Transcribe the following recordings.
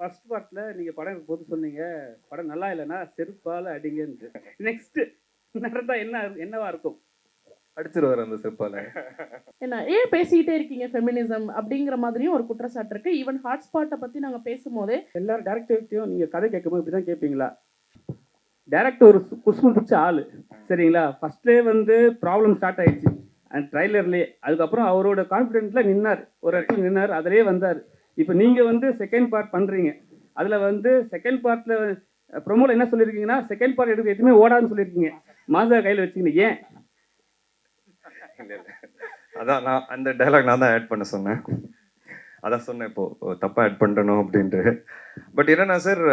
First பார்ட்ல நீங்க படம் போது சொன்னீங்க, படம் நல்லா இல்லைன்னா செருப்பால அடிங்கன்ட்டு. நெக்ஸ்ட் நடந்தா என்னவா இருக்கும்? அடிச்சிருவாரு அந்த செருப்பால. என்ன ஏன் பேசிக்கிட்டே இருக்கீங்க ஃபெமினிசம் அப்படிங்கிற மாதிரியும் ஒரு குற்றச்சாட்டு இருக்கு. ஈவன் ஹாட்ஸ்பாட்டை பத்தி நாங்க பேசும்போதே எல்லாரும் டேரக்டர்கிட்டையும் நீங்க கதை கேட்கும்போது இப்படி தான் கேட்பீங்களா? டேரக்டர் ஒரு குசுமம் பிடிச்ச ஆளு, சரிங்களா? ஃபர்ஸ்ட்லேயே வந்து ப்ராப்ளம் ஸ்டார்ட் ஆயிடுச்சு அந்த ட்ரைலர்லேயே. அதுக்கப்புறம் அவரோட கான்ஃபிடென்ட்ல நின்னார், ஒரு இடத்துல நின்னார், அதிலே வந்தார். இப்போ நீங்க வந்து செகண்ட் பார்ட் பண்றீங்க, அதுல வந்து செகண்ட் பார்ட்ல ப்ரொமோல என்ன சொல்லியிருக்கீங்கன்னா, செகண்ட் பார்ட் எடுக்க எதுவுமே ஓடாதுன்னு சொல்லியிருக்கீங்க. மாசா கையில் வச்சுக்கணும், ஏன்? இல்ல இல்ல, அதான் நான் அந்த டைலாக் நான் தான் ஆட் பண்ண சொன்னேன். அதான் சொன்னேன் இப்போ தப்பா ஆட் பண்ணணும் அப்படின்ட்டு. பட் என்னன்னா சார்,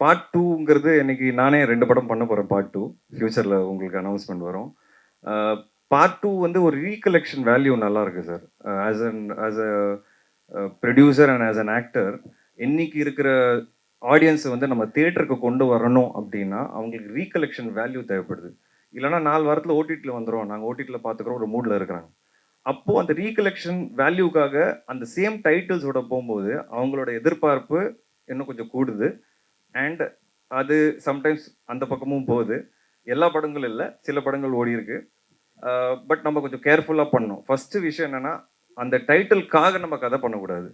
பார்ட் டூங்கிறது இன்னைக்கு நானே 2 படம் பண்ண போறேன். பார்ட் டூ ஃபியூச்சர்ல உங்களுக்கு அனௌன்ஸ்மெண்ட் வரும். பார்ட் டூ வந்து ஒரு ரீகலெக்ஷன் வேல்யூ நல்லா இருக்கு sir. As a producer and as an actor, இன்னைக்கு இருக்கிற ஆடியன்ஸை வந்து நம்ம தியேட்டருக்கு கொண்டு வரணும் அப்படின்னா அவங்களுக்கு ரீகலெக்ஷன் வேல்யூ தேவைப்படுது. இல்லைன்னா 4 வாரத்தில் ஓடிடியில் வந்துடும், நாங்கள் ஓடிடியில் பார்த்துக்கிறோம் ஒரு மூடில் இருக்கிறாங்க. அப்போது அந்த ரீகலெக்ஷன் வேல்யூக்காக அந்த சேம் டைட்டில்ஸோட போகும்போது அவங்களோட எதிர்பார்ப்பு இன்னும் கொஞ்சம் கூடுது. அண்ட் அது சம்டைம்ஸ் அந்த பக்கமும் போகுது. எல்லா படங்களும் இல்லை, சில படங்கள் ஓடி இருக்கு. பட் நம்ம கொஞ்சம் கேர்ஃபுல்லாக பண்ணணும். ஃபர்ஸ்ட் விஷயம் என்னன்னா, அந்த டைட்டிலுக்காக நம்ம கதை பண்ணக்கூடாது.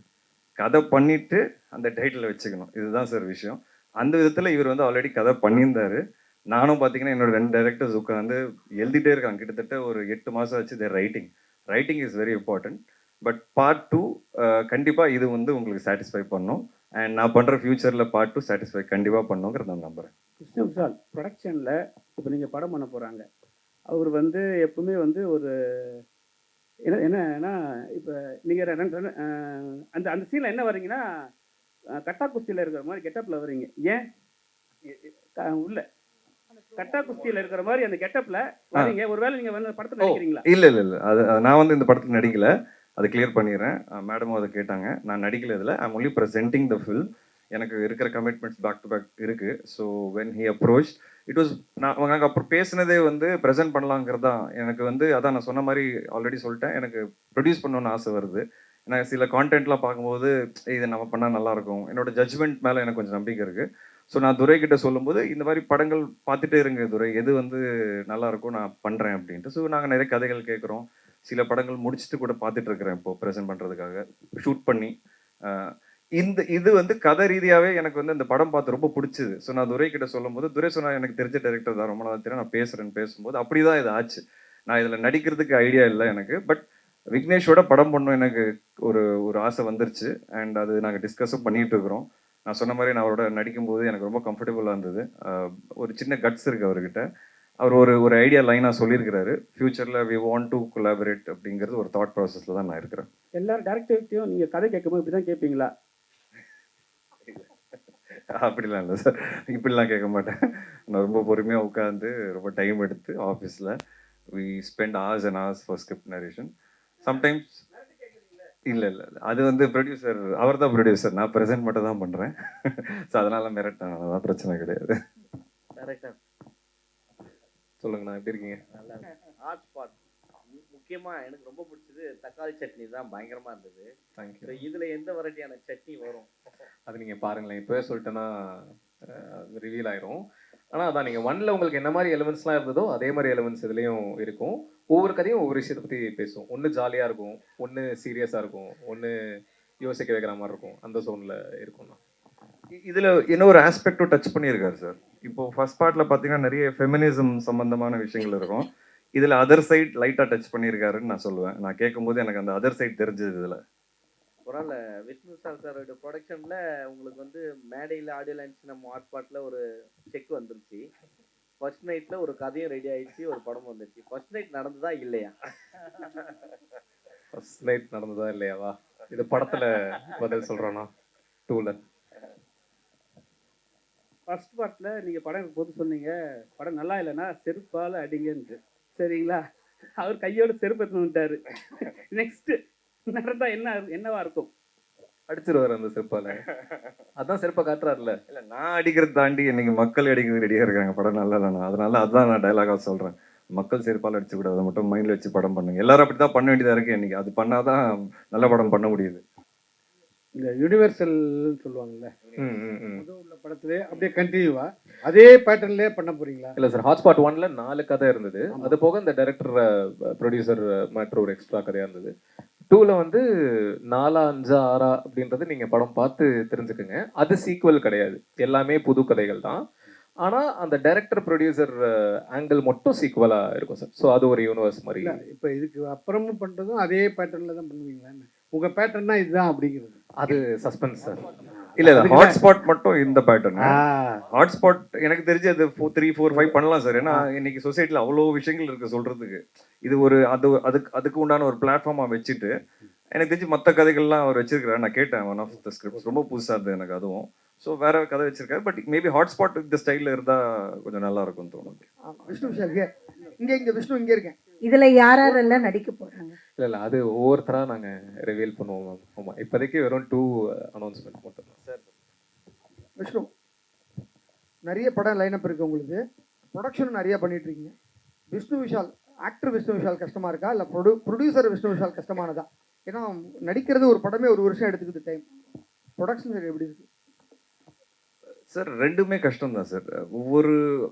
கதை பண்ணிட்டு அந்த டைட்டிலை வச்சுக்கணும். இதுதான் சார் விஷயம். அந்த விதத்தில் இவர் வந்து ஆல்ரெடி கதை பண்ணியிருந்தாரு. நானும் பார்த்தீங்கன்னா என்னோட 2 டைரக்டர்ஸ் உட்காந்து எழுதிட்டே இருக்காங்க. கிட்டத்தட்ட ஒரு 8 மாதம் வச்சு their writing. Writing is very important. But part two கண்டிப்பாக இது வந்து உங்களுக்கு சாட்டிஸ்ஃபை பண்ணும். அண்ட் நான் பண்ணுற ஃபியூச்சரில் பார்ட் டூ சாட்டிஸ்ஃபை கண்டிப்பாக பண்ணுங்கிறத நான் நம்புகிறேன். கிருஷ்ண விஷால் ப்ரொடக்ஷனில் இப்போ நீங்கள் படம் பண்ண போகிறாங்க. அவர் வந்து எப்பவுமே வந்து ஒரு என்னன்னா, இப்போ நீங்கள் அந்த அந்த சீனில் என்ன வர்றீங்கன்னா, கட்டா குஸ்தியில் இருக்கிற மாதிரி கெட்டப்பில் வர்றீங்க. ஏன் உள்ள கட்டா குஸ்தியில் இருக்கிற மாதிரி அந்த கெட்டப்பில் வரீங்க? ஒருவேளை நீங்கள் வந்து படத்தில் நடிக்கிறீங்களா? இல்லை இல்லை இல்லை, அது நான் வந்து இந்த படத்தில் நடிக்கல. அதை கிளியர் பண்ணிடுறேன். மேடமும் அதை கேட்டாங்க. நான் நடிக்கல இதில். I'm only presenting the film. எனக்கு இருக்கிற கமிட்மெண்ட்ஸ் பேக் டு பேக் இருக்குது. So when he approach it was, நாங்கள் அப்புறம் பேசினதே வந்து ப்ரெசென்ட் பண்ணலாங்கிறது தான். எனக்கு வந்து அதான் நான் சொன்ன மாதிரி ஆல்ரெடி சொல்லிட்டேன், எனக்கு ப்ரொடியூஸ் பண்ணணும்னு ஆசை வருது. ஏன்னா சில கான்டென்ட்லாம் பார்க்கும்போது இதை நம்ம பண்ணால் நல்லாயிருக்கும். என்னோட ஜட்ஜ்மெண்ட் மேலே எனக்கு கொஞ்சம் நம்பிக்கை இருக்குது. ஸோ நான் துரை கிட்ட சொல்லும்போது இந்த மாதிரி படங்கள் பார்த்துட்டே இருங்க துரை, எது வந்து நல்லாயிருக்கும் நான் பண்ணுறேன் அப்படின்ட்டு. ஸோ நாங்கள் நிறைய கதைகள் கேட்குறோம். சில படங்கள் முடிச்சுட்டு கூட பார்த்துட்டு இருக்கிறேன் இப்போ ப்ரெசென்ட் பண்ணுறதுக்காக ஷூட் பண்ணி. இது வந்து கதை ரீதியாகவே எனக்கு வந்து இந்த படம் பார்த்து ரொம்ப பிடிச்சிது. ஸோ நான் துரை கிட்ட சொல்லும்போது துரை சொன்னா எனக்கு தெரிஞ்ச டைரக்டர் தான், ரொம்ப நாள் தெரியும், நான் பேசுகிறேன்னு பேசும்போது அப்படி தான் இது ஆச்சு. நான் இதில் நடிக்கிறதுக்கு ஐடியா இல்லை எனக்கு. பட் விக்னேஷோட படம் பண்ணணும் எனக்கு ஒரு ஒரு ஆசை வந்துருச்சு. அண்ட் அது நாங்கள் டிஸ்கஸும் பண்ணிகிட்டு இருக்கிறோம். நான் சொன்ன மாதிரி நான் அவரோட நடிக்கும்போது எனக்கு ரொம்ப கம்ஃபர்டபுளாக இருந்தது. ஒரு சின்ன கட்ஸ் இருக்குது அவர்கிட்ட. அவர் ஒரு ஐடியா லைனாக சொல்லியிருக்கிறாரு. ஃபியூச்சரில் வி வாண்ட் டு கொலாபரேட் அப்படிங்கிறது ஒரு தாட் ப்ராசஸில் தான் நான் இருக்கிறேன். எல்லாரும் டேரக்டர்கிட்டையும் நீங்கள் கதை கேட்கும்போது இப்படி தான் கேட்பீங்களா? அப்படிலாம் இல்லை சார், இப்படிலாம் கேட்க மாட்டேன். நான் ரொம்ப பொறுமையாக உட்காந்து ரொம்ப டைம் எடுத்து ஆஃபீஸில் we spend hours and hours for script narration. Sometimes இல்லை இல்லை இல்லை, அது வந்து ப்ரொடியூசர், அவர் தான் ப்ரொடியூசர், நான் ப்ரெசென்ட் மட்டும் தான் பண்ணுறேன். ஸோ அதனால் மிரட்டேன், அதெல்லாம் பிரச்சனை கிடையாது. கரெக்டாக சொல்லுங்கண்ணா, எப்படி இருக்கீங்க? நல்லா ஹாட் ஸ்பாட். முக்கியமாக எனக்கு ரொம்ப பிடிச்சது தக்காளி சட்னி தான், பயங்கரமாக இருந்தது. தேங்க்யூ. இதில் எந்த வெரைட்டியான சட்னி வரும்? அது நீங்கள் பாருங்களேன், இப்போவே சொல்லிட்டேன்னா ரிவீல் ஆயிரும். ஆனால் அதான் நீங்கள் ஒன்ல உங்களுக்கு என்ன மாதிரி எலிமெண்ட்ஸ்லாம் இருந்ததோ அதே மாதிரி எலிமெண்ட்ஸ் இதுலேயும் இருக்கும். ஒவ்வொரு கதையும் ஒவ்வொரு விஷயத்தை பற்றி பேசும். ஒன்று ஜாலியாக இருக்கும், ஒன்று சீரியஸாக இருக்கும், ஒன்று யோசிக்க வைக்கிற மாதிரி இருக்கும். அந்த ஜோனில் இருக்கும்ண்ணா. இதில் இன்னொரு ஆஸ்பெக்டும் டச் பண்ணியிருக்காரு சார். இப்போ ஃபர்ஸ்ட் பார்ட்டில் பார்த்தீங்கன்னா நிறைய ஃபெமினிசம் சம்பந்தமான விஷயங்கள் இருக்கும். இதில் அதர் சைட் லைட்டாக டச் பண்ணியிருக்காருன்னு நான் சொல்லுவேன். நான் கேட்கும்போது எனக்கு அந்த அதர் சைட் தெரிஞ்சது இதில். பரவாயில்ல, விஷ்ணு சார் சாரோட ப்ரொடக்ஷனில் உங்களுக்கு வந்து மேடையில் ஆடியோ லான்ச் நம்ம ஹாட் ஸ்பாட்டில் ஒரு செக் வந்துருச்சு. ஃபர்ஸ்ட் நைட்டில் ஒரு கதையும் ரெடி ஆயிடுச்சு, ஒரு படம் வந்துருச்சு. ஃபர்ஸ்ட் நைட் நடந்ததா இல்லையா? ஃபர்ஸ்ட் நைட் நடந்ததா இல்லையாவா? இது படத்தில் பதில் சொல்கிறோன்னா டூவில். ஃபர்ஸ்ட் பார்ட்ல நீங்கள் படம் போது சொன்னீங்க, படம் நல்லா இல்லைன்னா செருப்பால் அடிங்கன்ட்டு, சரிங்களா? அவர் கையோட செருப்பு எடுத்துன்னு வந்துட்டாரு. நெக்ஸ்ட் நடந்தா என்னவா இருக்கும்? அடிச்சிருவாரு அந்த செருப்பால. அதான் செருப்பை காட்டுறாருல. இல்ல, நான் அடிக்கிறது தாண்டி இன்னைக்கு மக்கள் அடிக்கிறது ரெடியா இருக்காங்க படம் நல்லா இல்லைன்னா. அதனால அதான் நான் டைலாகா சொல்றேன். மக்கள் செருப்பால் அடிச்சு கூடாது, அதை மட்டும் மைண்ட்ல வச்சு படம் பண்ணுங்க. எல்லாரும் அப்படித்தான் பண்ண வேண்டியதா இருக்கு இன்னைக்கு. அது பண்ணாதான் நல்ல படம் பண்ண முடியுது. இந்த யூனிவர்சல்னு சொல்லுவாங்கல்ல, ம், ம், ம். அது உள்ள படத்திலே அப்படியே கண்டினியூவா அதே பேட்டர்ன்லயே பண்ண போறீங்களா? இல்ல சார், ஹாட்ஸ்பாட் 1ல 4 கதை இருந்தது. ஆமா. அது போக இந்த டைரக்டர் ப்ரொடியூசர் மேட்ரு ஒரு எக்ஸ்ட்ரா கதையா இருந்தது. 2ல வந்து 4 5 6 அப்படின்றது நீங்க படம் பார்த்து தெரிஞ்சுக்குங்க. அது சீக்வல் கிடையாது, எல்லாமே புது கதைகள் தான். ஆனா அந்த டைரக்டர் ப்ரொடியூசர் ஆங்கிள் மட்டும் சீக்வலா இருக்கும் சார். ஸோ அது ஒரு யூனிவர்ஸ் மாதிரி. இல்ல இப்ப இதுக்கு அப்புறமும் பண்றதும் அதே பேட்டர்ன்ல தான் பண்ணுவீங்களான்னு? உங்க பேட்டர்னா இதுதான் அப்படிங்கிறது. அது சஸ்பென்ஸ் சார். இல்ல இல்ல ஹாட்ஸ்பாட் மட்டும் இந்த பேட்டர்ன். ஆ, ஹாட்ஸ்பாட் எனக்கு தெரிஞ்சு அது 3 4 5 பண்ணலாம் சார். ஏன்னா இன்னைக்கு சொசைட்டில அவ்வளோ விஷயங்கள் இருக்கு சொல்றதுக்கு. இது ஒரு அதுக்கு உண்டான ஒரு பிளாட்ஃபார்மா வச்சுட்டு எனக்கு தெரிஞ்சு மற்ற கதைகள்லாம் அவர் வச்சிருக்காரு. நான் கேட்டேன் ஒன் ஆஃப் த ஸ்கிரிப்ட்ஸ் ரொம்ப புதுசா இருந்தது எனக்கு அதுவும். ஸோ வேற கதை வச்சிருக்காரு. பட் மேபி ஹாட்ஸ்பாட் இந்த ஸ்டைல்ல இருந்தா கொஞ்சம் நல்லா இருக்கும்னு தோணுது. விஷ்ணு விஷால் இங்க விஷ்ணு இங்க இருக்கேன். இதுல யாரெல்லாம் நடிக்க போறாங்க? இல்ல அது ஒவ்வொருத்தரா நாங்க ரிவீல் பண்ணுவோம் மேம். ஆமா, இப்போதைக்கு வெறும் 2 அனௌன்ஸ்மெண்ட் மட்டும் தான் சார். விஷ்ணு நிறைய படம் லைனப் இருக்கு உங்களுக்கு, ப்ரொடக்ஷன் நிறைய பண்ணிட்டு இருக்கீங்க. விஷ்ணு விஷால் ஆக்டர் விஷ்ணு விஷால் கஷ்டமா இருக்கா இல்ல ப்ரொடியூசர் விஷ்ணு விஷால் கஷ்டமானதா? ஏன்னா நடிக்கிறது ஒரு படமே 1 வருஷம் எடுத்துக்குது டைம். ப்ரொடக்ஷன் எப்படி இருக்கு சார் ரெண்டுமே கஷ்டம் தான் சார். ஒவ்வொரு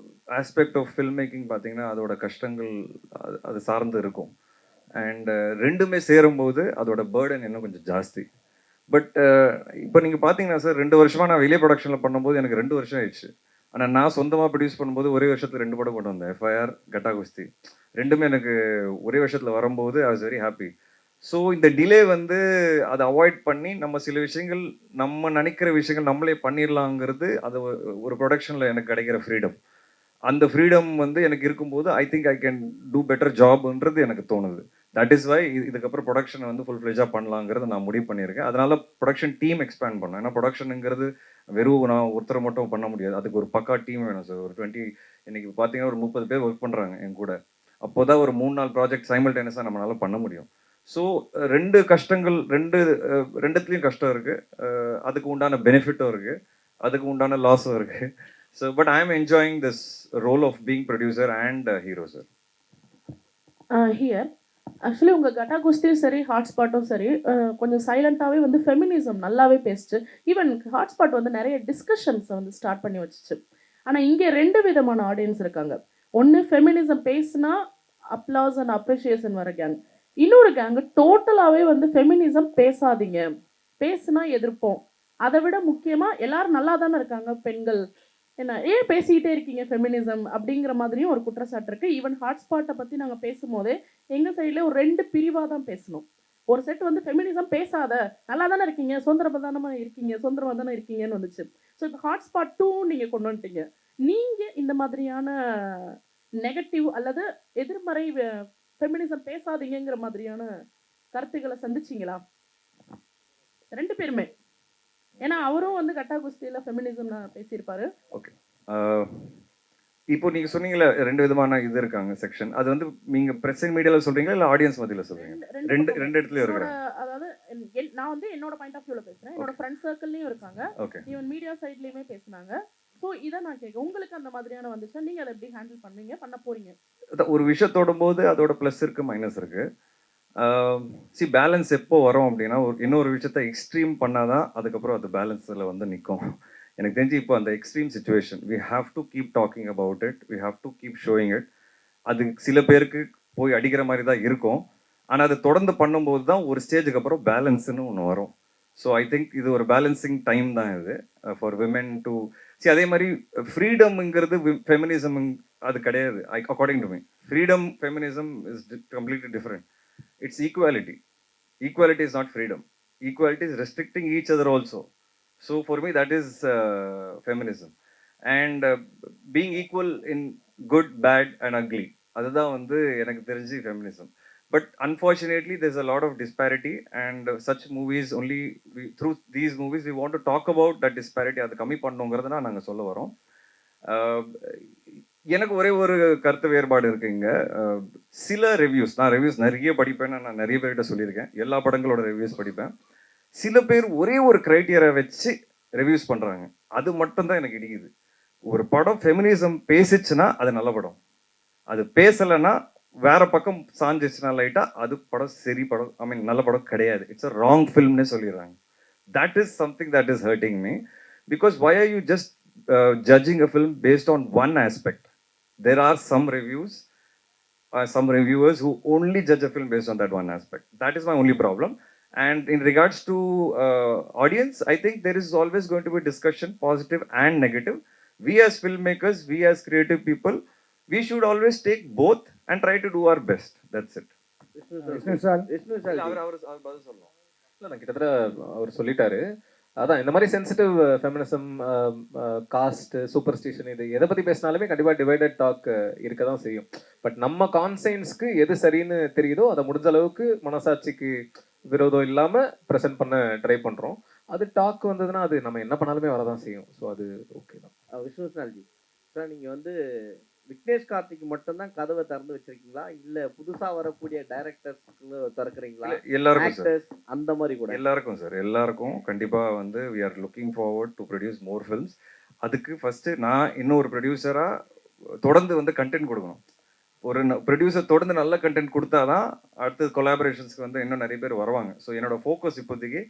ஆஸ்பெக்ட் ஆஃப் ஃபில்ம் மேக்கிங் பார்த்தீங்கன்னா அதோட கஷ்டங்கள் அது சார்ந்து இருக்கும். அண்ட் ரெண்டுமே சேரும்போது அதோட பேர்டன் இன்னும் கொஞ்சம் ஜாஸ்தி. பட் இப்போ நீங்கள் பார்த்தீங்கன்னா சார் 2 வருஷமா நான் வெளியே ப்ரொடக்ஷனில் பண்ணும்போது எனக்கு 2 வருஷம் ஆயிடுச்சு. ஆனால் நான் சொந்தமாக ப்ரொடியூஸ் பண்ணும்போது ஒரே வருஷத்துல 2 படம் கொண்டு வந்தேன். எஃப்ஐஆர், கட்டா குஸ்தி ரெண்டுமே எனக்கு ஒரே வருஷத்தில் வரும்போது I was very happy. So இந்த டிலே வந்து அதை அவாய்ட் பண்ணி நம்ம சில விஷயங்கள் நம்ம நினைக்கிற விஷயங்கள் நம்மளே பண்ணிடலாங்கிறது அது ஒரு ப்ரொடக்ஷனில் எனக்கு கிடைக்கிற ஃப்ரீடம். அந்த ஃப்ரீடம் வந்து எனக்கு இருக்கும்போது I think I can do better ஜாப்ன்றது எனக்கு தோணுது. தட் இஸ் வை இதுக்கப்புறம் ப்ரொடக்ஷன் வந்து ஃபுல் ஃப்ளெஜாக பண்ணலாங்கிறது நான் முடிவு பண்ணியிருக்கேன். அதனால ப்ரொடக்ஷன் டீம் எக்ஸ்பேண்ட் பண்ணேன். ஏன்னா ப்ரொடக்ஷனுங்கிறது வெறும் நான் ஒருத்தரை மட்டும் பண்ண முடியாது. அதுக்கு ஒரு பக்கா டீம் வேணும் சார். ஒரு 20 இன்னைக்கு பார்த்தீங்கன்னா ஒரு 30 பேர் ஒர்க் பண்ணுறாங்க என் கூட. அப்போதான் ஒரு 3-4 ப்ராஜெக்ட் சைமல்டேனியஸாக நம்மளால பண்ண முடியும். ஸோ 2 கஷ்டங்கள் ரெண்டுத்துலேயும் கஷ்டம் இருக்கு. அதுக்கு உண்டான பெனிஃபிட்டும் இருக்கு, அதுக்கு உண்டான லாஸும் இருக்கு. So but I am enjoying this role of being producer and hero sir. Here actually உங்கள் கட்டா குஸ்தியும் சரி ஹாட்ஸ்பாட்டும் சரி கொஞ்சம் சைலண்ட்டாகவே வந்து ஃபெமினிசம் நல்லாவே பேசிச்சு. ஈவன் ஹாட்ஸ்பாட் வந்து நிறைய டிஸ்கஷன்ஸை வந்து ஸ்டார்ட் பண்ணி வச்சுச்சு. ஆனால் இங்கே 2 விதமான ஆடியன்ஸ் இருக்காங்க. ஒன்று ஃபெமினிசம் பேசுனா அப்ளாஸ் அண்ட் அப்ரிஷியேஷன் வர கேங். இன்னொரு கேங்கு டோட்டலாகவே வந்து ஃபெமினிசம் பேசாதீங்க, பேசுனா எதிர்ப்போம். அதை விட முக்கியமாக எல்லாரும் நல்லா தானே இருக்காங்க பெண்கள், என்ன ஏன் பேசிக்கிட்டே இருக்கீங்க ஃபெமினிசம் அப்படிங்கிற மாதிரியும் ஒரு குற்றச்சாட்டு இருக்குது. ஈவன் ஹாட்ஸ்பாட்டை பற்றி நாங்கள் பேசும்போதே எங்கள் சைடில் ஒரு 2 பிரிவாக தான் பேசணும். ஒரு செட் வந்து ஃபெமினிசம் பேசாத, நல்லா தானே இருக்கீங்க, சுதந்திரமாக இருக்கீங்க, சுதந்திரமாக தானே இருக்கீங்கன்னு வந்துச்சு. ஸோ இப்போ ஹாட்ஸ்பாட் 2 நீங்கள் கொண்டு வந்துட்டீங்க. நீங்கள் இந்த மாதிரியான நெகட்டிவ் அல்லது எதிர்மறை ஃபெமினிசம் பேசாதீங்கிற மாதிரியான கருத்துக்களை சந்திச்சிங்களா 2 பேருமே? ஏன்னா அவரும் வந்து கட்டா குஸ்தியில் ஃபெமினிசம் பேசியிருப்பாரு. ஓகே, இப்போ நீங்க சொன்னீங்கல்ல 2 விதமான இது இருக்காங்க செக்ஷன். அது வந்து நீங்க பிரஸ் மீடியாவில் சொல்றீங்களா இல்லை ஆடியன்ஸ் மத்தியில் சொல்றீங்க? ரெண்டு இடத்துலயும் இருக்கிறாங்க. அதாவது நான் வந்து என்னோட பாயிண்ட் ஆஃப் வியூவில் பேசுகிறேன், என்னோட ஃப்ரெண்ட் சர்க்கிள்லையும் இருக்காங்க, ஓகே. ஈவன் மீடியா சைட்லேயுமே பேசுனாங்க. ஸோ இதை நான் கேட்க உங்களுக்கு அந்த மாதிரியான வந்துச்சுன்னா நீங்கள் அதை எப்படி ஹேண்டில் பண்ணுவீங்க, பண்ண போறீங்க? ஒரு விஷயத்தோட போது அதோட ப்ளஸ் இருக்கு, மைனஸ் இருக்கு. பேலன்ஸ் எப்போ வரும் அப்படின்னா இன்னொரு விஷயத்த எக்ஸ்ட்ரீம் பண்ணாதான் அதுக்கப்புறம் அது பேலன்ஸில் வந்து நிற்கும். எனக்கு தெரிஞ்சு இப்போ அந்த extreme situation we have to keep talking about it, we have to keep showing it. அது சில பேருக்கு போய் அடிக்கிற மாதிரி தான் இருக்கும். ஆனால் அது தொடர்ந்து பண்ணும்போது தான் ஒரு ஸ்டேஜுக்கு அப்புறம் பேலன்ஸ்னு ஒன்று வரும். ஸோ ஐ திங்க் இது ஒரு பேலன்சிங் டைம் தான் இது ஃபார் விமென் டு அதே மாதிரி ஃப்ரீடம்ங்கிறது ஃபெமினிசம் அது கிடையாது. According to me freedom feminism is completely different. It's equality. Equality is not freedom. Equality is restricting each other also. So for me, that is feminism. And being equal in good, bad, and ugly. அதுதான் வந்து எனக்கு தெரிஞ்சு feminism. But unfortunately, there's a lot of disparity, and such movies only through these movies we want to talk about that disparity. அது கம்மி பண்ணுங்கிறதுனா நாங்கள் சொல்ல வரோம். எனக்கு ஒரே ஒரு கருத்து வேறுபாடு இருக்குங்க. சில ரிவ்யூஸ், நான் ரிவ்யூஸ் நிறைய படிப்பேன், நான் நிறைய பேர்கிட்ட சொல்லியிருக்கேன், எல்லா படங்களோட ரிவ்யூஸ் படிப்பேன். சில பேர் ஒரே ஒரு கிரைட்டீரியா வச்சு ரிவ்யூஸ் பண்ணுறாங்க, அது மட்டும்தான் எனக்கு இடிக்குது. ஒரு படம் ஃபெமினிசம் பேசிச்சுன்னா அது நல்ல படம், அது பேசலைன்னா வேற பக்கம் சாஞ்சிச்சுன்னா லைட்டாக அது படம் சரி படம், ஐ மீன் நல்ல படம் கிடையாது, இட்ஸ் அ ராங் ஃபில்ம்னே சொல்லிடுறாங்க. That is something that is hurting me, because why are you just judging a film based on one aspect? There are some reviewers who only judge a film based on that one aspect. That is my only problem. And in regards to audience, I think there is always going to be discussion, positive and negative. We as filmmakers, we as creative people, we should always take both and try to do our best. That's it. Vishnu sir Vishnu sir அவர் பதில் சொல்லலாம். இல்லை நான் கிட்டத்தட்ட அவர் சொல்லிட்டாரு. அதான் இந்த மாதிரி சென்சிட்டிவ் ஃபெமினிசம், காஸ்ட், சூப்பர்ஸ்டிஷன், இது எதை பற்றி பேசினாலுமே கண்டிப்பாக டிவைடட் டாக் இருக்க தான் செய்யும். பட் நம்ம கான்சைன்ஸ்க்கு எது சரின்னு தெரியுதோ அதை முடிஞ்ச அளவுக்கு மனசாட்சிக்கு விரோதம் இல்லாமல் ப்ரெசென்ட் பண்ண ட்ரை பண்ணுறோம். அது டாக் வந்ததுன்னா அது நம்ம என்ன பண்ணாலுமே வரதான் செய்யும். ஸோ அது ஓகே தான். விஷ்ணு சார்ஜி சார், நீங்கள் வந்து விக்னேஷ் கார்த்திக் மட்டும்தான் கதவை திறந்து வச்சிருக்கீங்களா, இல்ல புதுசா வரக்கூடிய டைரக்டர்ஸ்க்கு திறக்கிறீங்களா, எல்லாருக்கும் சார், ஆக்டர்ஸ் அந்த மாதிரி கூட? எல்லாருக்கும் சார், எல்லாருக்கும் கண்டிப்பா வந்து we are looking forward to produce more films. அதுக்கு ஃபர்ஸ்ட் நான் இன்னொரு ப்ரொடியூசரா தொடர்ந்து வந்து கண்டென்ட் கொடுக்கணும். ஒரு ப்ரொடியூசர் தொடர்ந்து நல்ல கண்டென்ட் கொடுத்தாதான் அடுத்த கொலாபரேஷன்ஸ்க்கு வந்து இன்னும் நிறைய பேர் வருவாங்க. ஸோ என்னோட ஃபோக்கஸ் இப்போதைக்கு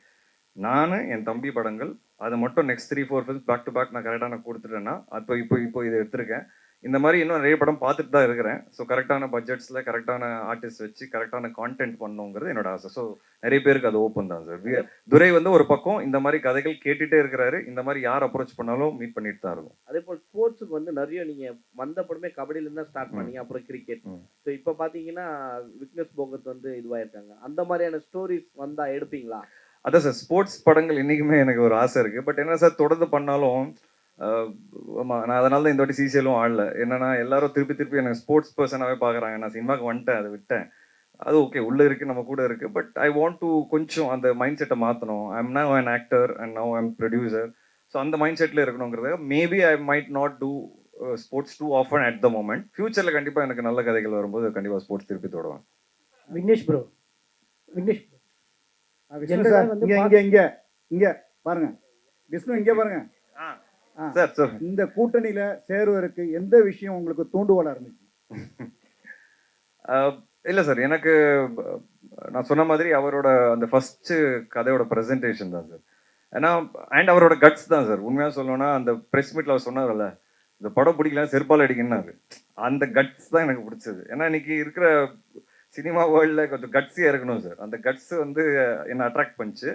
நான் என் தம்பி படங்கள், அது மட்டும் next 3-4 films back to back நான் கரெக்டாக நான் கொடுத்துட்டேன்னா, அப்போ இப்போ இதை எடுத்திருக்கேன். இந்த மாதிரி இன்னும் நிறைய படம் பார்த்துட்டு தான் இருக்கிறேன். ஸோ கரெக்டான பட்ஜெட்ஸில் கரெக்டான ஆர்டிஸ்ட் வச்சு கரெக்டான கான்டென்ட் பண்ணணுங்கிறது என்னோட ஆசை. ஸோ நிறைய பேருக்கு அது ஓப்பன் தான் சார். துரை வந்து ஒரு பக்கம் இந்த மாதிரி கதைகள் கேட்டுட்டே இருக்கிறாரு. இந்த மாதிரி யார் அப்ரோச் பண்ணாலும் மீட் பண்ணிட்டு தான் இருக்கும். அதே போல் ஸ்போர்ட்ஸுக்கு வந்து நிறைய நீங்க வந்த படமே கபடியில இருந்தா ஸ்டார்ட் பண்ணீங்க, அப்புறம் கிரிக்கெட். ஸோ இப்போ பாத்தீங்கன்னா விக்னேஷ் போகத் வந்து இதுவாயிருக்காங்க. அந்த மாதிரியான ஸ்டோரிஸ் வந்தா எடுப்பீங்களா? அதான் சார், ஸ்போர்ட்ஸ் படங்கள் இன்னைக்குமே எனக்கு ஒரு ஆசை இருக்கு. பட் என்ன சார், தொடர்ந்து பண்ணாலும் நான் அதனால தான் இந்த வாட்டி சிசிஎலும் ஆடல. என்னன்னா எல்லாரும் திருப்பி எனக்கு ஸ்போர்ட்ஸ் பர்சனாவே பாக்குறாங்க. நான் சினிமாக்கு வந்துட்டேன், அதை விட்டேன். அது ஓகே, உள்ள இருக்கு, நம்ம கூட இருக்கு. பட் ஐ வாண்ட் டு கொஞ்சம் அந்த மைண்ட் செட்டை மாற்றணும். I am now an actor and now I am producer. So அந்த மைண்ட் செட்டில் இருக்கணுங்கிறத maybe I might not do sports too often at the moment. ஃபியூச்சரில் கண்டிப்பாக எனக்கு நல்ல கதைகள் வரும்போது கண்டிப்பாக ஸ்போர்ட்ஸ் திருப்பி தொடுவேன். விக்னேஷ் ப்ரோ, விக்னேஷ் விஷ்ணு சார், இங்க பாருங்க, விஷ்ணு இங்க பாருங்க சார். சார், இந்த கூட்டணியில சேருவதற்கு எந்த விஷயம் உங்களுக்கு தூண்டுகோலா இருந்துச்சு? இல்லை சார், எனக்கு நான் சொன்ன மாதிரி அவரோட அந்த ஃபர்ஸ்ட் கதையோட ப்ரெசன்டேஷன் தான் சார். ஏன்னா அண்ட் அவரோட கட்ஸ் தான் சார். உண்மையாக சொல்லணும்னா அந்த ப்ரெஸ் மீட்டில் அவர் சொன்னார்ல, இந்த படம் பிடிக்கலாம் செருப்பால் அடிக்கணும்னாரு. அந்த கட்ஸ் தான் எனக்கு பிடிச்சது. ஏன்னா இன்னைக்கு இருக்கிற சினிமா வேர்ல்டில் கொஞ்சம் கட்ஸியாக இருக்கணும் சார். அந்த கட்ஸ் வந்து என்னை அட்ராக்ட் பண்ணிச்சு.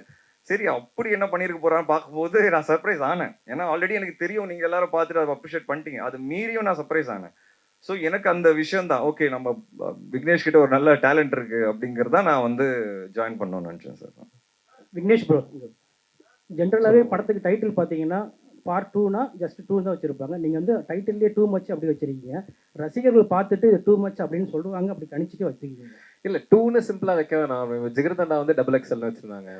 சரி, அப்படி என்ன பண்ணியிருக்க போறான்னு பார்க்கும்போது நான் சர்ப்ரைஸ் ஆனேன். ஏன்னா ஆல்ரெடி எனக்கு தெரியும், நீங்க எல்லாரும் பார்த்துட்டு அதை அப்ரிஷியேட் பண்ணிட்டீங்க. அது மீறியும் நான் சர்ப்ரைஸ் ஆனேன். ஸோ எனக்கு அந்த விஷயம் தான் ஓகே, நம்ம விக்னேஷ் கிட்ட ஒரு நல்ல டேலண்ட் இருக்கு அப்படிங்கிறத நான் வந்து ஜாயின் பண்ணணும்னு நினைச்சேன் சார். விக்னேஷ் ப்ரோ, ஜென்ரலாகவே படத்துக்கு டைட்டில் பார்த்தீங்கன்னா பார்ட் 2னா ஜஸ்ட் 2 தான் வச்சிருப்பாங்க. நீங்கள் வந்து டைட்டில்லே டூ மச் அப்படி வச்சிருக்கீங்க. ரசிகர்கள் பார்த்துட்டு டூ மச் அப்படின்னு சொல்லுவாங்க, அப்படி கணிச்சிட்டு வச்சுருக்கீங்க. இல்லை 2ன்னு சிம்பிளாக வைக்க வேணாம். ஜிகர்தண்டா வந்து XXL வச்சிருந்தாங்க.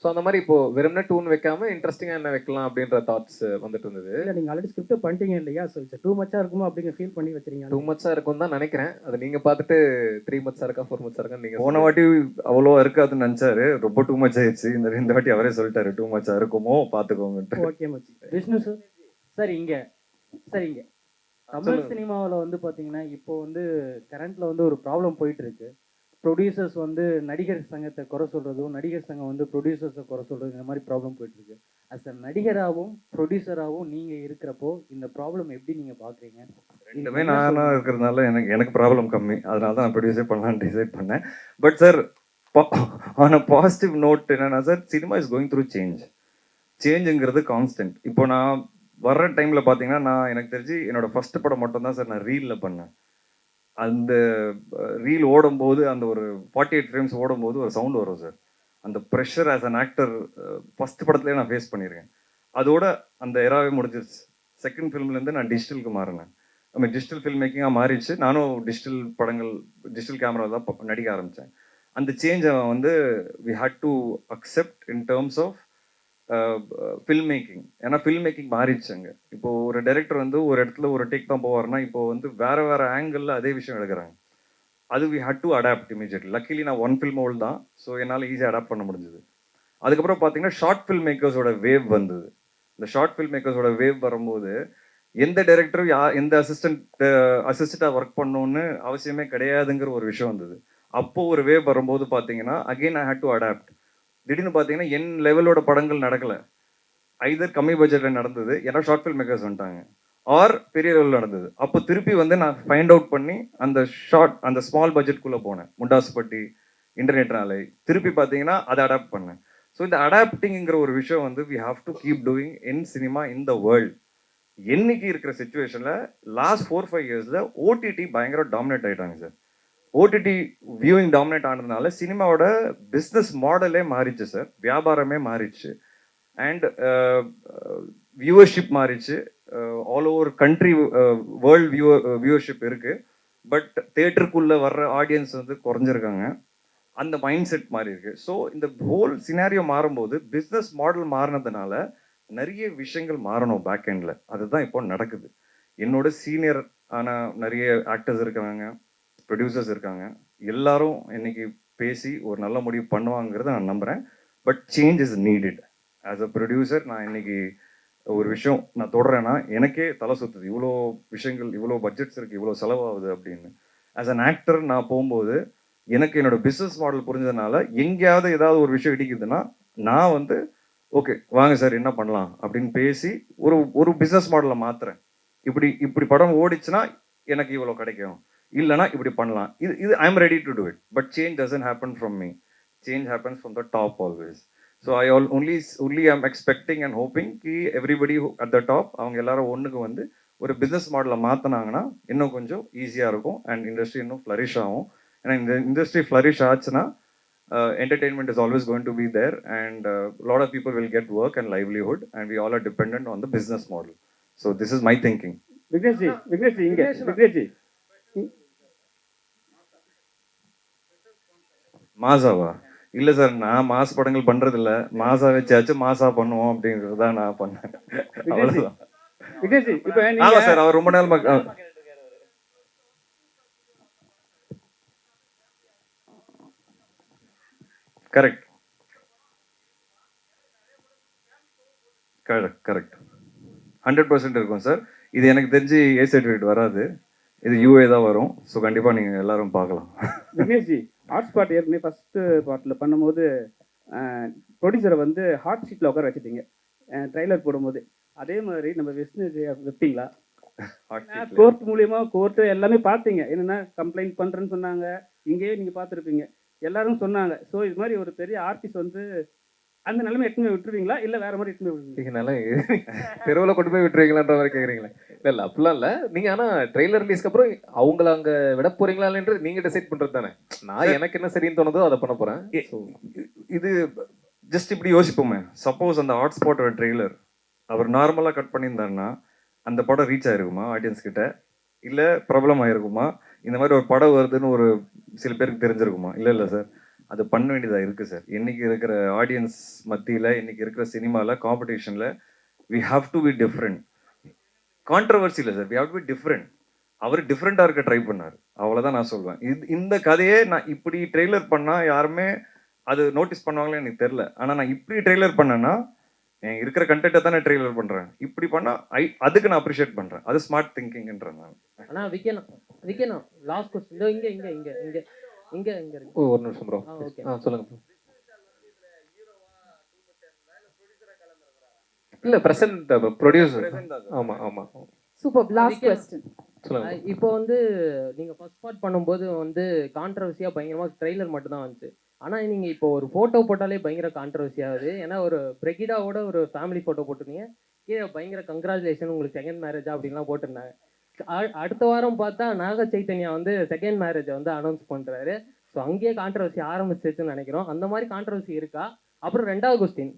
ஸோ அந்த மாதிரி இப்போ வெறும்னா 2ன்னு வைக்காம இன்ட்ரெஸ்டிங்காக என்ன வைக்கலாம் அப்படின்ற தாட்ஸ் வந்துட்டு இருந்தது. இல்லை நீங்கள் ஆல்ரெடி ஸ்கிரிப்ட் பண்ணிட்டீங்க இல்லையா? ஸோ டூ மச்சாக இருக்குமோ அப்படிங்க ஃபீல் பண்ணி வச்சிருக்கீங்க. 2 மச்சா இருக்கும் தான் நினைக்கிறேன். அது நீங்கள் பார்த்துட்டு 3 மச்சா இருக்கா 4 மச்சா இருக்கா நீங்கள் போன வாட்டி அவ்வளோ இருக்காதுன்னு நினச்சாரு, ரொம்ப டூ மச் ஆயிடுச்சு. இந்த வாட்டி அவரே சொல்லிட்டாரு டூ மச்சா இருக்குமோ பார்த்துக்கோங்கன்ட்டு. ஓகே மச்சி. விஷ்ணு சார், இங்கே தமிழ் சினிமாவில் வந்து பார்த்தீங்கன்னா இப்போ வந்து கரண்ட்டில் வந்து ஒரு ப்ராப்ளம் போயிட்டு இருக்கு. ப்ரொடியூசர்ஸ் வந்து நடிகர் சங்கத்தை குறை சொல்கிறதும், நடிகர் சங்கம் வந்து ப்ரொடியூசர்ஸை குறை சொல்கிறது, இந்த மாதிரி ப்ராப்ளம் போயிட்டு இருக்கு. அஸ் அ நடிகராகவும் ப்ரொடியூசராகவும் நீங்கள் இருக்கிறப்போ இந்த ப்ராப்ளம் எப்படி நீங்கள் பார்க்குறீங்க? ரெண்டுமே நானாக இருக்கிறதுனால எனக்கு ப்ராப்ளம் கம்மி. அதனால தான் நான் ப்ரொடியூஸே பண்ணலான்னு டிசைட் பண்ணேன். But sir, on a positive note என்னன்னா sir, cinema is going through சேஞ்சுங்கிறது கான்ஸ்டன்ட். இப்போ நான் வர்ற டைமில் பார்த்தீங்கன்னா, நான் எனக்கு தெரிஞ்சு என்னோட ஃபர்ஸ்ட் படம் மட்டும் தான் சார் நான் ரீலில் பண்ணேன். அந்த ரீல் ஓடும்போது அந்த ஒரு 48 ஃப்ரேம்ஸ் ஓடும்போது ஒரு சவுண்ட் வரும் சார். அந்த pressure as an actor first படத்துலேயே நான் ஃபேஸ் பண்ணியிருக்கேன். அதோட அந்த எராவே முடிஞ்சிருச்சு. செகண்ட் ஃபிலிம்லேருந்து நான் டிஜிட்டலுக்கு மாறினேன். டிஜிட்டல் ஃபில்ம் மேக்கிங்காக மாறிடுச்சு. நானும் டிஜிட்டல் படங்கள், டிஜிட்டல் கேமரா தான் நடிக்க ஆரம்பித்தேன். அந்த சேஞ்சை வந்து we had to accept in terms of film making. ஏன்னா ஃபில்ம் மேக்கிங் மாறிடுச்சுங்க. இப்போ ஒரு டைரக்டர் வந்து ஒரு இடத்துல ஒரு டேக் தான் போவார்னா, இப்போ வந்து வேற ஆங்கிளில் அதே விஷயம் எடுக்கிறாங்க. அது we had to adapt immediately. Luckily நான் 1 ஃபில்ம் ஓல்டு தான். ஸோ என்னால் ஈஸியாக அடாப்ட் பண்ண முடிஞ்சது. அதுக்கப்புறம் பார்த்தீங்கன்னா ஷார்ட் ஃபில்ம் மேக்கர்ஸோட வேவ் வந்தது. இந்த ஷார்ட் ஃபில்ம் மேக்கர்ஸோட வேவ் வரும்போது எந்த டைரக்டரும் எந்த அசிஸ்டண்ட்டாக ஒர்க் பண்ணணும்னு அவசியமே கிடையாதுங்கிற ஒரு விஷயம் வந்தது. அப்போ ஒரு வேவ் வரும்போது பார்த்தீங்கன்னா again I had to adapt. திடீர்னு பார்த்தீங்கன்னா என் லெவலோட படங்கள் நடக்கல. ஐதர் கம்மி பட்ஜெட்ல நடந்தது, ஏன்னா ஷார்ட் ஃபில்ம் மேக்கர்ஸ் வந்துட்டாங்க, ஆர் பெரிய லெவலில் நடந்தது. அப்போ திருப்பி வந்து நான் ஃபைண்ட் அவுட் பண்ணி அந்த ஸ்மால் பட்ஜெட்குள்ளே போனேன். முண்டாசுப்பட்டி, இன்டர்நெட் நாளை, திருப்பி பார்த்தீங்கன்னா அதை அடாப்ட் பண்ணேன். ஸோ இந்த அடாப்டிங்கிற ஒரு விஷயம் வந்து we have to keep doing in cinema in the world. என்னைக்கு இருக்கிற சுச்சுவேஷனில் லாஸ்ட் 4-5 இயர்ஸில் ஓடிடி பயங்கர டாமினேட் ஆகிட்டாங்க சார். ஓடிடி வியூவிங் டாமினேட் ஆனதுனால சினிமாவோட பிஸ்னஸ் மாடலே மாறிச்சு சார், வியாபாரமே மாறிச்சு. அண்ட் வியூவர்ஷிப் மாறிச்சு. All over country world viewership இருக்கு. பட் தேட்டருக்குள்ள வர்ற ஆடியன்ஸ் வந்து குறைஞ்சிருக்காங்க. அந்த மைண்ட் செட் மாறி இருக்கு. ஸோ இந்த ஹோல் சினாரியோ மாறும்போது பிஸ்னஸ் மாடல் மாறினதுனால நிறைய விஷயங்கள் மாறணும் பேக் எண்டில். அதுதான் இப்போ நடக்குது. என்னோட சீனியர் ஆனால் நிறைய ஆக்டர்ஸ் இருக்காங்க, ப்ரொடியூசர்ஸ் இருக்காங்க, எல்லாரும் இன்னைக்கு பேசி ஒரு நல்ல முடிவு பண்ணுவாங்கிறத நான் நம்புகிறேன். But change is needed. As a producer நான் இன்னைக்கு ஒரு விஷயம் நான் தொடரேன்னா எனக்கே தலை சுற்றுது. இவ்வளோ விஷயங்கள், இவ்வளோ பட்ஜெட்ஸ் இருக்குது, இவ்வளோ செலவாகுது அப்படின்னு. ஆஸ் அன் ஆக்டர் நான் போகும்போது எனக்கு என்னோட பிஸ்னஸ் மாடல் புரிஞ்சதுனால எங்கேயாவது ஏதாவது ஒரு விஷயம் இடிக்குதுன்னா நான் வந்து ஓகே வாங்க சார் என்ன பண்ணலாம் அப்படின்னு பேசி ஒரு பிஸ்னஸ் மாடலை மாற்றுறேன். இப்படி படம் ஓடிச்சுன்னா எனக்கு இவ்வளோ கிடைக்கும், இல்லைனா இப்படி பண்ணலாம். இது I am ready to do it. But change doesn't happen from me, change happens from the top always. So I only am expecting and hoping ki everybody at the top அவங்க எல்லாரும் ஒன்றுக்கு வந்து ஒரு பிஸ்னஸ் மாடலை மாற்றினாங்கன்னா இன்னும் கொஞ்சம் ஈஸியாக இருக்கும் அண்ட் இண்டஸ்ட்ரி இன்னும் ஃப்ளரிஷ் ஆகும். ஏன்னா இந்த இண்டஸ்ட்ரி ஃப்ளரிஷ் ஆச்சுன்னா entertainment is always going to be there and a lot of people will get work and livelihood and we all are dependent on the business model. So this is my thinking. Vignesh G இங்க Vignesh G மாசாவா? இல்ல sir, நான் mass படங்கள் பண்றது இல்ல. மாசா வச்சாச்சும் மாசா பண்ணுவோம் அப்படிங்கிறது தான் நான் பண்ணேன். அவ்வளவுதான். விக்னேஷ் ஜி இப்போ ஆமா நீங்க சார், அவர் ரொம்ப நாள் கரெக்ட் கரெக்ட் கரெக்ட் 100% இருக்கும் சார். இது எனக்கு தெரிஞ்சு ஏ சர்டிஃபிகேட் வராது, இது யூஏ தான் வரும். ஸோ கண்டிப்பா நீங்க எல்லாரும் பார்க்கலாம். விக்னேஷ் ஜி ஹாட் ஸ்பாட் ஏற்கனவே ஃபர்ஸ்ட் பார்ட்டில் பண்ணும்போது ப்ரொடியூசரை வந்து ஹாட் சீட்டில் உட்கார வச்சுட்டீங்க ட்ரைலர் போடும்போது. அதே மாதிரி நம்ம விஷ்ணு வைப்பீங்களா? கோர்ட் மூலியமா கோர்ட்டு எல்லாமே பார்த்தீங்க, என்னென்னா கம்ப்ளைண்ட் பண்ணுறேன்னு சொன்னாங்க, இங்கேயே நீங்கள் பார்த்துருப்பீங்க, எல்லாரும் சொன்னாங்க. ஸோ இது மாதிரி ஒரு பெரிய ஆர்டிஸ்ட் வந்து அந்த நிலைமை எட்டுமே விட்டுருவீங்களா இல்லை வேற மாதிரி எட்டுமே விட்டுருவீங்களா? தெருவில் கொண்டு போய் விட்டுருவீங்களான்ற மாதிரி கேட்குறீங்களா? இல்லை அப்படிலாம் இல்லை. நீங்கள் ஆனால் ட்ரெய்லர் ரிலீஸ்க்கு அப்புறம் அவங்கள அங்கே விட போறீங்களா இல்லைன்றது நீங்கள் டிசைட் பண்ணுறது தானே. நான் எனக்கு என்ன சரின்னு தோணுதோ அதை பண்ண போகிறேன். இது ஜஸ்ட் இப்படி யோசிப்போமே, சப்போஸ் அந்த ஹாட் ஸ்பாட்டோட ட்ரெய்லர் அவர் நார்மலாக கட் பண்ணியிருந்தாருன்னா அந்த படம் ரீச் ஆயிருக்குமா ஆடியன்ஸ் கிட்ட, இல்லை ப்ராப்ளம் ஆயிருக்குமா? இந்த மாதிரி ஒரு படம் வருதுன்னு ஒரு சில பேருக்கு தெரிஞ்சிருக்குமா? இல்லை சார், அது பண்ண வேண்டியதாக இருக்குது சார். இன்னைக்கு இருக்கிற ஆடியன்ஸ் மத்தியில், இன்னைக்கு இருக்கிற சினிமாவில், காம்படிஷனில் we have to be different. Controversy இல்லை sir, we have to be different. அவர் டிஃப்ரெண்ட்டாக இருக்க ட்ரை பண்ணார், அவ்வளோதான் நான் சொல்லுவேன். இந்த கதையே நான் இப்படி ட்ரெய்லர் பண்ணால் யாருமே அது நோட்டீஸ் பண்ணுவாங்களே எனக்கு தெரில. ஆனால் நான் இப்படி ட்ரெய்லர் பண்ணேன்னா என் இருக்கிற கண்டென்ட்டை தானே ட்ரெய்லர் பண்ணுறேன். இப்படி பண்ணால் அதுக்கு நான் அப்ரிஷியேட் பண்ணுறேன். அது ஸ்மார்ட் திங்கிங்ன்றேன் நான். ஆனால் விக்கணும் லாஸ்ட் கொஸ்டின் இங்கே இங்கே இங்கே இங்கே இங்கே இங்கே இருக்கு. ஒரு நிமிஷம் ப்ரோ. ஓகே சொல்லுங்க ப்ரோ. இல்லை பிரசன்ட் ப்ரொடியூசர். ஆமாம் ஆமாம். சூப்பர். லாஸ்ட் கொஸ்டின் சொல்லுங்க. இப்போ வந்து நீங்கள் ஃபர்ஸ்ட் பார்ட் பண்ணும்போது வந்து கான்ட்ரவர்சியாக பயங்கரமாக ட்ரெய்லர் மட்டும் தான் வந்துச்சு. ஆனால் நீங்கள் இப்போ ஒரு ஃபோட்டோ போட்டாலே பயங்கர கான்ட்ரவர்சி ஆகுது. ஏன்னா ஒரு பிரெகிடாவோட ஒரு ஃபேமிலி ஃபோட்டோ போட்டிருந்தீங்க, கீழே பயங்கர கங்க்ராச்சுலேஷன் உங்களுக்கு செகண்ட் மேரேஜா அப்படின்லாம் போட்டிருந்தாங்க. அடுத்த வாரம் பார்த்தா நாக சைத்தன்யா வந்து செகண்ட் மேரேஜை வந்து அனௌன்ஸ் பண்ணுறாரு. ஸோ அங்கேயே கான்ட்ரவர்சி ஆரம்பிச்சிச்சுன்னு நினைக்கிறோம். அந்த மாதிரி கான்ட்ரவர்சி இருக்கா? அப்புறம் ரெண்டாவது கொஸ்டின்,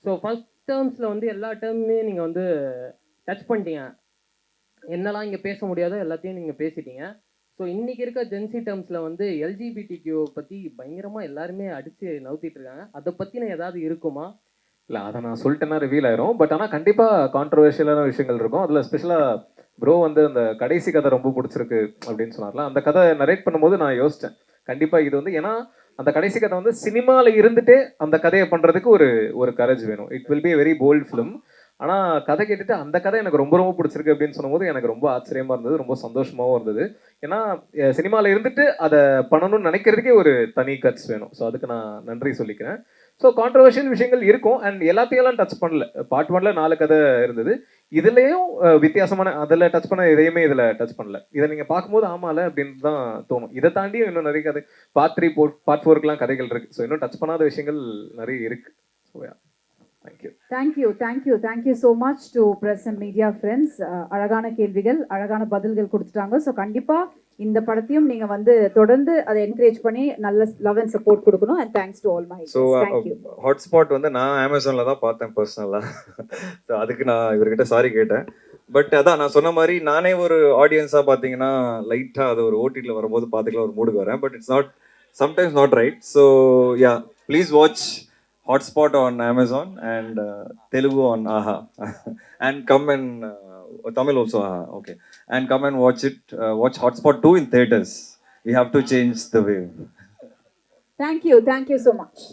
ஸோ ஃபர்ஸ்ட் டேர்ம்ஸில் வந்து எல்லா டேர்முமே நீங்கள் வந்து டச் பண்ணிட்டீங்க, என்னெல்லாம் இங்கே பேச முடியாதோ எல்லாத்தையும் நீங்கள் பேசிட்டீங்க. ஸோ இன்றைக்கி இருக்க ஜென்சி டேர்ம்ஸில் வந்து எல்ஜிபிடிக்யூ பற்றி பயங்கரமாக எல்லாருமே அடித்து நவுத்திட்டு இருக்காங்க. அதை பற்றின ஏதாவது இருக்குமா? இல்லை அதை நான் சொல்லிட்டேன்னா ரிவீல் ஆயிரும். பட் ஆனால் கண்டிப்பாக கான்ட்ரவர்ஷியலான விஷயங்கள் இருக்கும். அதில் ஸ்பெஷலாக ப்ரோ வந்து அந்த கடைசி கதை ரொம்ப பிடிச்சிருக்கு அப்படின்னு சொன்னார்ல, அந்த கதை நரேட் பண்ணும்போது நான் யோசித்தேன் கண்டிப்பாக இது வந்து, ஏன்னா அந்த கடைசி கதை வந்து சினிமாவில் இருந்துட்டு அந்த கதையை பண்ணுறதுக்கு ஒரு கரேஜ் வேணும். It will be a very bold film. ஆனால் கதை கேட்டுட்டு அந்த கதை எனக்கு ரொம்ப ரொம்ப பிடிச்சிருக்கு அப்படின்னு சொல்லும்போது எனக்கு ரொம்ப ஆச்சரியமாக இருந்தது, ரொம்ப சந்தோஷமாகவும் இருந்தது. ஏன்னா சினிமாவில் இருந்துட்டு அதை பண்ணணும்னு நினைக்கிறதுக்கே ஒரு தனி கட்ஸ் வேணும். ஸோ அதுக்கு நான் நன்றி சொல்லிக்கிறேன். ஸோ கான்ட்ரவர்ஷியல் விஷயங்கள் இருக்கும் அண்ட் எல்லாத்தையும் டச் பண்ணல. பார்ட் 1ல 4 கதை இருந்தது, இதுலயும் வித்தியாசமான அதில் டச் பண்ண எதையுமே இதில் டச் பண்ணல. இதை நீங்கள் பார்க்கும்போது ஆமால அப்படின்னு தான் தோணும். இதை தாண்டியும் இன்னும் நிறைய கதை பார்ட் 3 பார்ட் 4க்குலாம் கதைகள் இருக்கு. ஸோ இன்னும் டச் பண்ணாத விஷயங்கள் நிறைய இருக்கு. So thank you. Thank you so much to press and media friends. அழகான கேள்விகள், அழகான பதில்கள் கொடுத்துட்டாங்க. ஸோ கண்டிப்பா இந்த படத்தையும் நீங்க வந்து தொடர்ந்து அதை என்கரேஜ் பண்ணி நல்ல லவ் அண்ட் சப்போர்ட் கொடுக்கணும். And thanks to all my so thank you. Hotspot வந்து நான் அமேசானில் தான் பார்த்தேன் பர்சனலாக. ஸோ அதுக்கு நான் இவர்கிட்ட சாரி கேட்டேன். பட் அதான் நான் சொன்ன மாதிரி நானே ஒரு ஆடியன்ஸாக பார்த்தீங்கன்னா லைட்டாக அது ஒரு ஓடிடியில் வரும்போது பார்த்துக்கலாம் ஒரு மூடுக்கு வரேன். But it's not sometimes not right. So yeah, please watch Hotspot on Amazon and Telugu on Aha. And come and Tamil also Aha. Okay. And come and watch it. Watch Hotspot 2 in theaters. We have to change the way. Thank you so much.